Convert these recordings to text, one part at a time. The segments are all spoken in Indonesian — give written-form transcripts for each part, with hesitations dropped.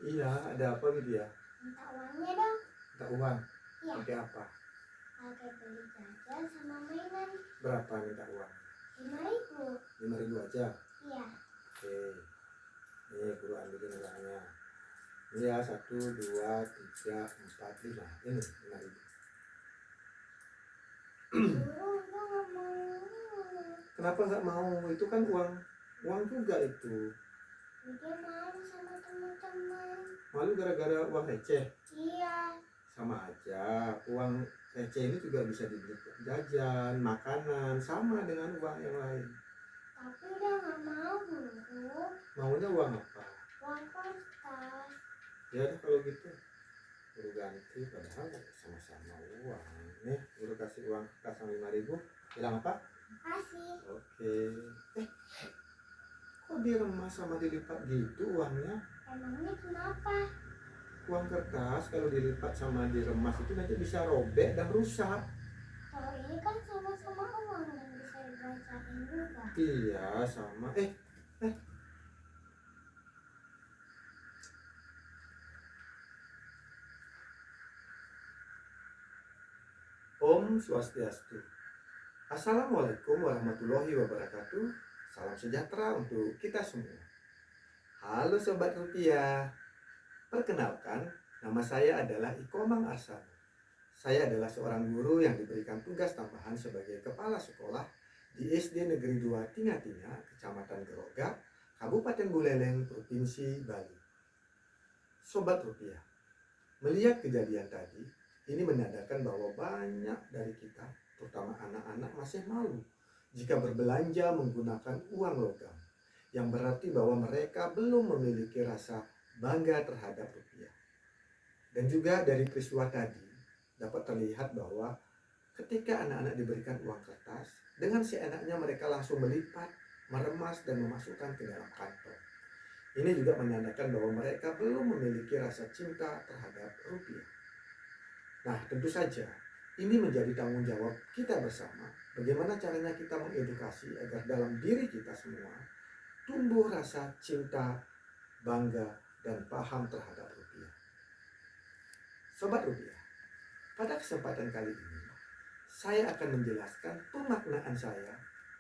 Iya, ada apa gitu ya? Minta uangnya dong. Minta uang. Iya. Pakai apa? Pakai beli jajan sama mainan. Berapa minta uang? 5.000. 5.000 aja. Iya. Oke. Ini guru ambilin uangnya. Ini ya 1, 2, 3, 4, 5. Ini 5.000. Guru nggak mau. Kenapa nggak mau? Itu kan uang juga itu. Dia malu sama teman-teman. Malu gara-gara uang receh? Iya. Sama aja. Uang receh ini juga bisa dibeli jajan, makanan, sama dengan uang yang lain. Tapi udah nggak mau guru. Maunya uang apa? Uang kertas. Ya udah kalau gitu guru ganti, padahal sama-sama uang. Nih guru kasih uang kertas sama 5.000. Bilang apa? Kasih. Oke. Kok diremas sama dilipat gitu uangnya? Emangnya kenapa? Uang kertas kalau dilipat sama diremas itu nanti bisa robek dan rusak. Kalau ini kan sama-sama uang dan bisa dibacain juga. Iya sama. Om Swastiastu. Assalamualaikum warahmatullahi wabarakatuh. Salam sejahtera untuk kita semua. Halo Sobat Rupiah. Perkenalkan, nama saya adalah Ikomang Arsana. Saya adalah seorang guru yang diberikan tugas tambahan sebagai kepala sekolah di SD Negeri 2 Tinga-Tinga, Kecamatan Gerogak, Kabupaten Buleleng, Provinsi Bali. Sobat Rupiah, melihat kejadian tadi, ini menandakan bahwa banyak dari kita, terutama anak-anak, masih malu jika berbelanja menggunakan uang logam, yang berarti bahwa mereka belum memiliki rasa bangga terhadap rupiah. Dan juga dari peristiwa tadi dapat terlihat bahwa ketika anak-anak diberikan uang kertas, dengan seenaknya mereka langsung melipat, meremas, dan memasukkan ke dalam kantong. Ini juga menandakan bahwa mereka belum memiliki rasa cinta terhadap rupiah. Nah, tentu saja ini menjadi tanggung jawab kita bersama. Bagaimana caranya kita mengedukasi agar dalam diri kita semua tumbuh rasa cinta, bangga, dan paham terhadap rupiah. Sobat Rupiah, pada kesempatan kali ini saya akan menjelaskan pemaknaan saya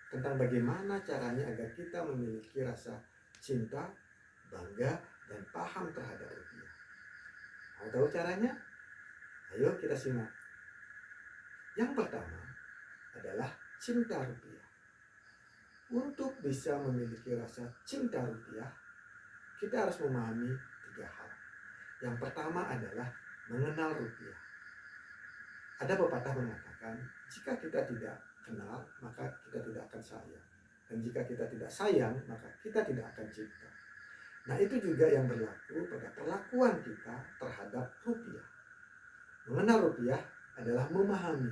tentang bagaimana caranya agar kita memiliki rasa cinta, bangga, dan paham terhadap rupiah. Mau tahu caranya? Ayo kita simak. Yang pertama adalah cinta rupiah. Untuk bisa memiliki rasa cinta rupiah, kita harus memahami 3 hal. Yang pertama adalah mengenal rupiah. Ada pepatah mengatakan, jika kita tidak kenal, maka kita tidak akan sayang. Dan jika kita tidak sayang, maka kita tidak akan cinta. Nah, itu juga yang berlaku pada perlakuan kita terhadap rupiah. Mengenal rupiah adalah memahami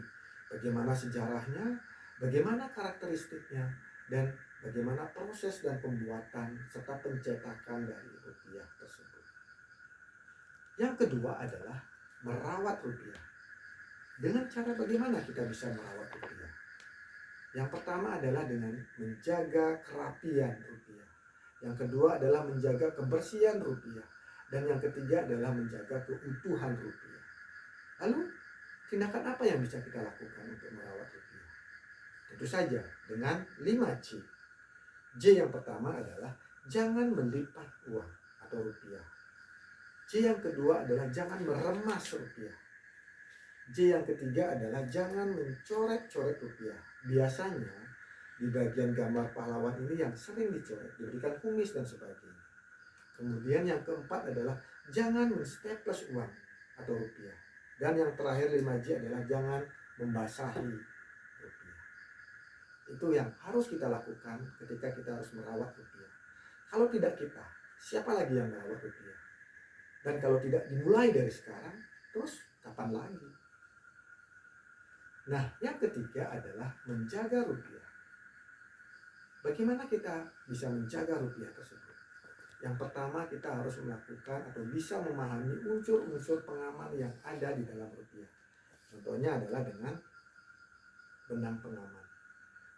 bagaimana sejarahnya, bagaimana karakteristiknya, dan bagaimana proses dan pembuatan serta pencetakan dari rupiah tersebut. Yang kedua adalah merawat rupiah. Dengan cara bagaimana kita bisa merawat rupiah? Yang pertama adalah dengan menjaga kerapian rupiah. Yang kedua adalah menjaga kebersihan rupiah. Dan yang ketiga adalah menjaga keutuhan rupiah. Lalu, tindakan apa yang bisa kita lakukan untuk merawat rupiah? Tentu saja dengan 5C. J yang pertama adalah jangan melipat uang atau rupiah. J yang kedua adalah jangan meremas rupiah. J yang ketiga adalah jangan mencoret-coret rupiah. Biasanya di bagian gambar pahlawan ini yang sering dicoret, diberikan kumis dan sebagainya. Kemudian yang keempat adalah jangan menstaples uang atau rupiah. Dan yang terakhir 5J adalah jangan membasahi rupiah. Itu yang harus kita lakukan ketika kita harus merawat rupiah. Kalau tidak kita, siapa lagi yang merawat rupiah? Dan kalau tidak dimulai dari sekarang, terus kapan lagi? Nah, yang ketiga adalah menjaga rupiah. Bagaimana kita bisa menjaga rupiah tersebut? Yang pertama, kita harus melakukan atau bisa memahami unsur-unsur pengaman yang ada di dalam rupiah. Contohnya adalah dengan benang pengaman.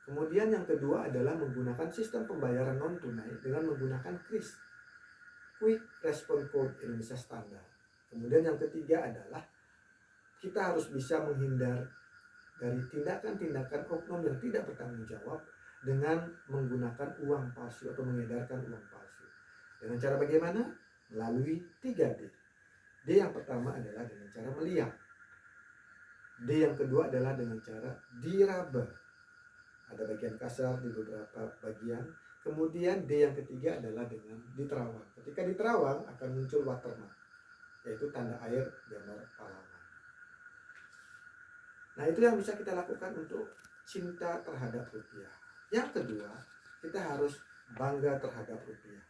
Kemudian yang kedua adalah menggunakan sistem pembayaran non-tunai dengan menggunakan kris. Quick Response Code Indonesia Standar. Kemudian yang ketiga adalah kita harus bisa menghindar dari tindakan-tindakan oknum yang tidak bertanggung jawab dengan menggunakan uang palsu atau mengedarkan uang palsu. Dengan cara bagaimana? Melalui 3D. D yang pertama adalah dengan cara melihat. D yang kedua adalah dengan cara diraba. Ada bagian kasar di beberapa bagian. Kemudian D yang ketiga adalah dengan diterawang. Ketika diterawang akan muncul watermark, yaitu tanda air gambar pahlawan. Nah, itu yang bisa kita lakukan untuk cinta terhadap rupiah. Yang kedua, kita harus bangga terhadap rupiah.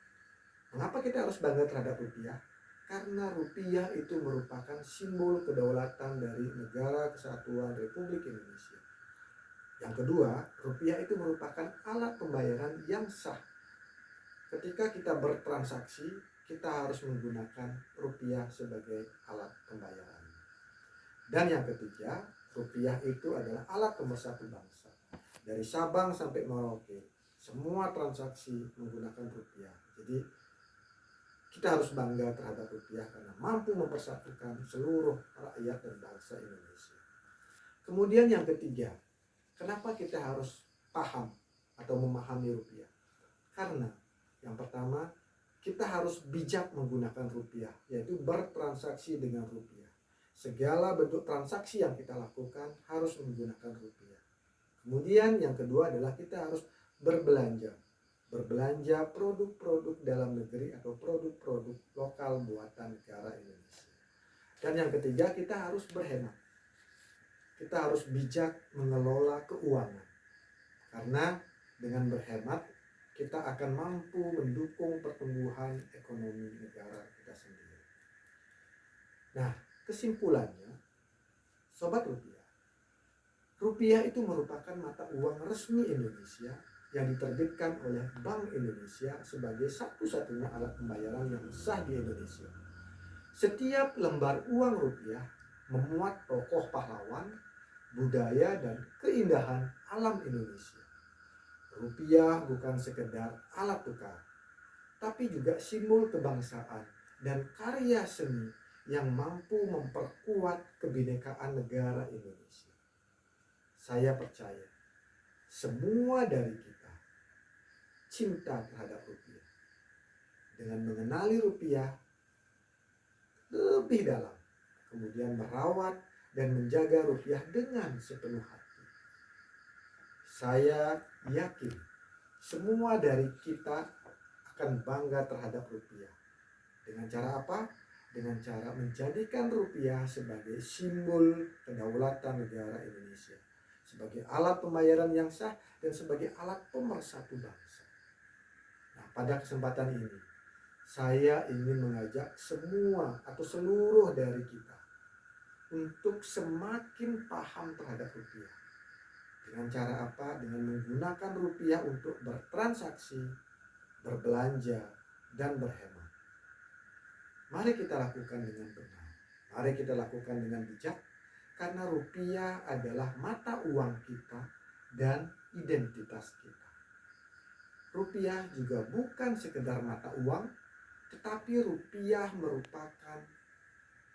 Mengapa kita harus bangga terhadap rupiah? Karena rupiah itu merupakan simbol kedaulatan dari Negara Kesatuan Republik Indonesia. Yang kedua, rupiah itu merupakan alat pembayaran yang sah. Ketika kita bertransaksi, kita harus menggunakan rupiah sebagai alat pembayaran. Dan yang ketiga, rupiah itu adalah alat pemersatu bangsa. Dari Sabang sampai Merauke, semua transaksi menggunakan rupiah. Jadi kita harus bangga terhadap rupiah karena mampu mempersatukan seluruh rakyat dan bangsa Indonesia. Kemudian yang ketiga, kenapa kita harus paham atau memahami rupiah? Karena yang pertama, kita harus bijak menggunakan rupiah, yaitu bertransaksi dengan rupiah. Segala bentuk transaksi yang kita lakukan harus menggunakan rupiah. Kemudian yang kedua adalah kita harus berbelanja. Berbelanja produk-produk dalam negeri atau produk-produk lokal buatan negara Indonesia. Dan yang ketiga, kita harus berhemat. Kita harus bijak mengelola keuangan. Karena dengan berhemat, kita akan mampu mendukung pertumbuhan ekonomi negara kita sendiri. Nah, kesimpulannya, Sobat Rupiah, rupiah itu merupakan mata uang resmi Indonesia yang diterbitkan oleh Bank Indonesia sebagai satu-satunya alat pembayaran yang sah di Indonesia. Setiap lembar uang rupiah memuat tokoh pahlawan, budaya, dan keindahan alam Indonesia. Rupiah bukan sekedar alat tukar, tapi juga simbol kebangsaan dan karya seni yang mampu memperkuat kebinekaan negara Indonesia. Saya percaya semua dari kita cinta terhadap rupiah. Dengan mengenali rupiah lebih dalam, kemudian merawat dan menjaga rupiah dengan sepenuh hati. Saya yakin semua dari kita akan bangga terhadap rupiah. Dengan cara apa? Dengan cara menjadikan rupiah sebagai simbol kedaulatan negara Indonesia, sebagai alat pembayaran yang sah dan sebagai alat pemersatu bangsa. Nah, pada kesempatan ini saya ingin mengajak semua atau seluruh dari kita untuk semakin paham terhadap rupiah. Dengan cara apa? Dengan menggunakan rupiah untuk bertransaksi, berbelanja, dan berhemat. Mari kita lakukan dengan benar. Mari kita lakukan dengan bijak. Karena rupiah adalah mata uang kita dan identitas kita. Rupiah juga bukan sekedar mata uang, tetapi rupiah merupakan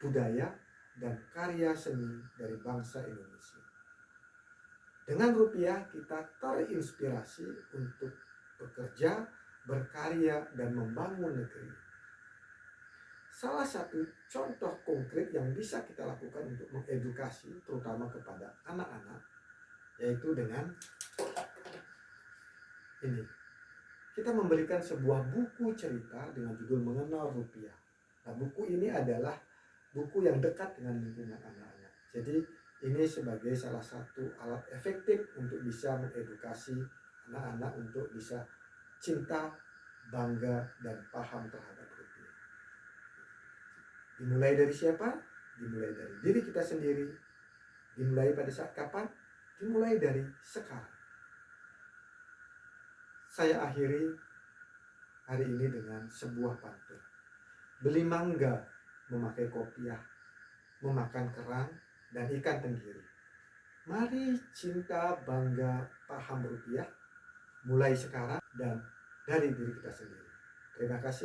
budaya dan karya seni dari bangsa Indonesia. Dengan rupiah kita terinspirasi untuk bekerja, berkarya, dan membangun negeri. Salah satu contoh konkret yang bisa kita lakukan untuk mengedukasi terutama kepada anak-anak, yaitu dengan ini. Kita memberikan sebuah buku cerita dengan judul Mengenal Rupiah. Nah, buku ini adalah buku yang dekat dengan lingkungan anak-anak. Jadi ini sebagai salah satu alat efektif untuk bisa mengedukasi anak-anak untuk bisa cinta, bangga, dan paham terhadap rupiah. Dimulai dari siapa? Dimulai dari diri kita sendiri. Dimulai pada saat kapan? Dimulai dari sekarang. Saya akhiri hari ini dengan sebuah pantun. Beli mangga, memakai kopiah, memakan kerang, dan ikan tenggiri. Mari cinta, bangga, paham rupiah, mulai sekarang dan dari diri kita sendiri. Terima kasih.